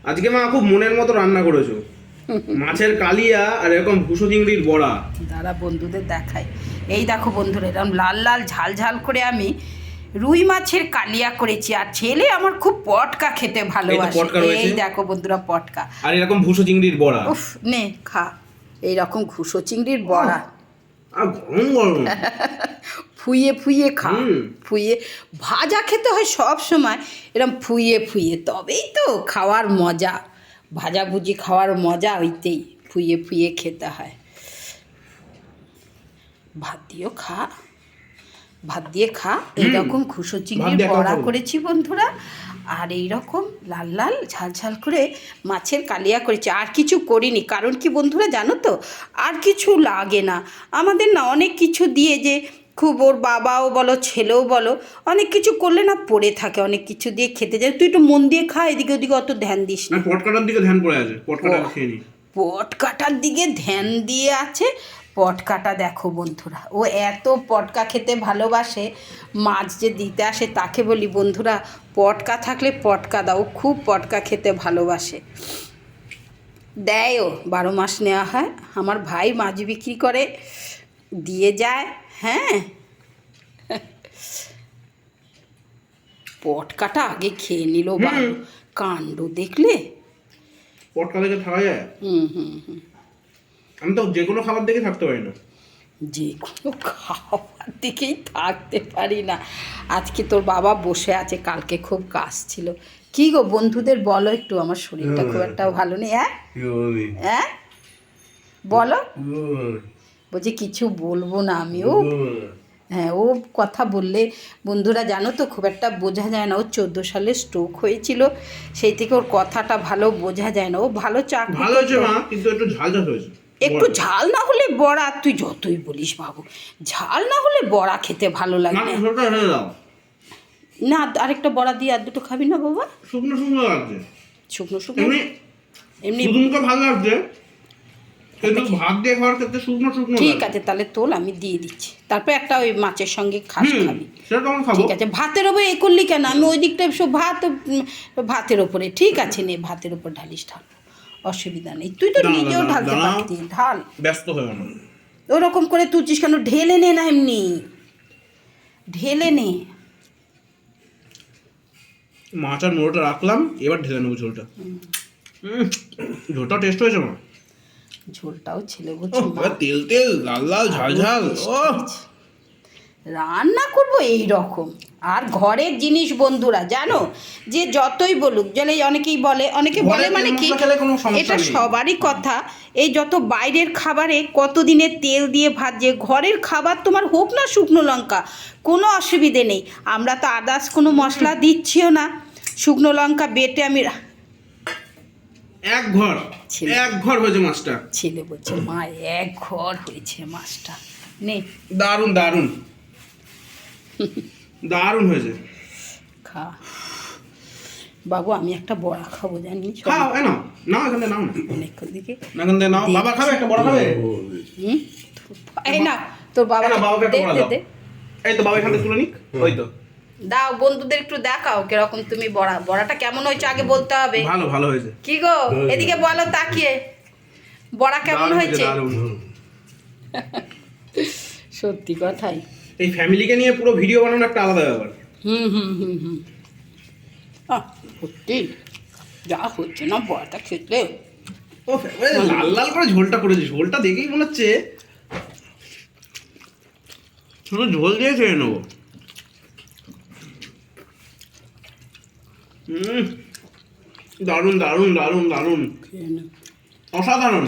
আজকে মা খুব মনের মতো রান্না করেছো, মাছের কালিয়া আর এরকম ভুসো চিংড়ির বড়া। দাঁড়া বন্ধুদের দেখাই। এই দেখো বন্ধুরা, এরকম লাল লাল ঝাল ঝাল করে আমি রুই মাছের কালিয়া করেছি। আর ছেলে আমার খুব পটকা খেতে ভালোবাসে। এই দেখো বন্ধুরা পটকা আর এরকম ভুসো চিংড়ির বড়া। উফ, নে খা। এইরকম ঘুষো চিংড়ির বড়া আর গরম গরম ফুইয়ে ফুইয়ে খা। ফুইয়ে ভাজা খেতে হয় সব সময়, এরকম ফুইয়ে ফুইয়ে, তবেই তো খাওয়ার মজা। ভাজা ভুজি খাওয়ার মজা ওইতেই, ফুইয়ে ফুইয়ে খেতে হয়। ভাত দিয়েও খা, ভাত দিয়ে খা। এইরকম ঘুষো চিংড়ির বড়া করেছি বন্ধুরা, আর এইরকম লাল লাল ঝাল ঝাল করে মাছের কালিয়া করেছি। আর কিছু করিনি, কারণ কি বন্ধুরা জানো তো, আর কিছু লাগে না আমাদের না। অনেক কিছু দিয়ে যে খুব, ওর বাবাও বলো ছেলেও বলো, অনেক কিছু করলে না পড়ে থাকে, অনেক কিছু দিয়ে খেতে যায়। তুই একটু মন দিয়ে খা, এদিকে ওদিকে অত ধ্যান দিস না। পটকাটার দিকে ধ্যান পড়ে আছে, পটকাটা খেয়ে নি। পটকাটার দিকে ধ্যান দিয়ে আছে। পটকাটা দেখো বন্ধুরা, ও এত পটকা খেতে ভালোবাসে। মাছ যে দিতে আসে তাকে বলি, বন্ধুরা পটকা থাকলে পটকা দাও, খুব পটকা খেতে ভালোবাসে। দেয়ও, 12 মাস নেওয়া হয়। আমার ভাই মাছ বিক্রি করে, দিয়ে যায়। হ্যাঁ, পটকাটা আগে খেয়ে নিল। কাণ্ড দেখলে, পটকা দেখে থাকা যায়? হুম। আমি তো যে কোনো খাবার দেখে থাকতে পারি না। যে কোনো খাবার দিকেই থাকতে পারি না। আজকে তোর বাবা বসে আছে, কালকে খুব কাজ ছিল। কি গো বন্ধুদের বলো একটু, আমার শরীরটা খুব একটা ভালো নেই। হ্যাঁ বলো। বলছি কিছু বলবো না আমিও। হ্যাঁ, ও কথা বললে বন্ধুরা জানো তো খুব একটা বোঝা যায় না। ও 14 সালে স্ট্রোক হয়েছিল, সেই থেকে ওর কথাটা ভালো বোঝা যায় না। ও ভালো চাকরি, ভালো হয়েছে মা, কিন্তু একটু ঝাল ঝাল হয়েছে। একটু ঝাল না হলে বড়া, তুই যতই বলিস বাবু, ঝাল না হলে বড়া খেতে ভালো লাগে না। আরেকটা বড়া দিয়ে আর দুটো খাবি না বাবা? শুকনো শুকনো লাগছে। শুকনো শুকনো এমনি শুকনো ভালো লাগছে, কিন্তু ভাত দিয়ে খাওয়ার ক্ষেত্রে শুকনো শুকনো। ঠিক আছে, তাহলে তোল, আমি দিয়ে দিচ্ছি। তারপর একটা ওই মাছের সঙ্গে খাবি। ঠিক আছে, ভাতের ওপরে এ করলি কেন? আমি ওই দিকটা সব ভাতের ওপরে, ঠিক আছে নে, ভাতের ওপর ঢালিস, ঢাল, অসুবিধা নেই। তুই তো নিজেও ঢালতে পারতি, ঢাল। ব্যস্ত হয়ে না, ওরকম করে তুলছিস কেন? ঢেলে নে না, এমনি ঢেলে নে। মাছ আর মোড়োটা রাখলাম, এবার ঢেলে নেবো ঝোলটা। ঝোলটাও টেস্ট হয়েছে মা। ঝোলটাও ছেলে বলছে তেল তেল, লাল লাল ঝাল ঝাল। রান্না করবো এই রকম। আর ঘরের জিনিস বন্ধুরা জানো, যে যতই বলুক, যেন অনেকেই বলে, অনেকে বলে মানে কি, এটা সবারই কথা। এই যত বাইরের খাবারে কত দিনের তেল দিয়ে ভাজে, ঘরের খাবার তোমার হোক না শুকনো লঙ্কা, কোনো অসুবিধে নেই। আমরা তো আদার্স কোনো মশলা দিচ্ছিও না। শুকনো লঙ্কা বেটে আমি এক ঘর হয়েছে মাছটা। ছেলে বলছে মা এক ঘর হয়েছে মাছটা। নে, দারুণ দারুণ দারুণ হয়েছে। খা বাবু, আমি একটা বড়া খাবো জানিস। খাও, নাও নাও, এখানে নাও না, অনেকক্ষণ দিকে নাও। বাবা খাবে, একটা বড়া খাবে? এই না, তোর বাবা দে। এই তো বাবা এখান থেকে তুলে নিক। ওই তো দাও, বন্ধুদের একটু দেখাও কিরকম তুমি বড়াটা কেমন হয়েছে আগে বলতে হবে। ভালো ভালো হয়েছে। কি গো, এদিকে বলো তাকিয়ে, বড়া কেমন হয়েছে? সত্যি কথাই, এই ফ্যামিলিকে নিয়ে পুরো ভিডিও বানানো একটা আলাদা ব্যাপার। সত্যি যা হচ্ছে না বড়াটা খেতে। ও লাল লাল করে ঝোলটা করেছে, ঝোলটা দেখেই মনে হচ্ছে শুধু ঝোল দিয়ে খেয়ে নেবো। দারুণ দারুণ দারুণ দারুণ, খেয়ে নে, অসাধারণ।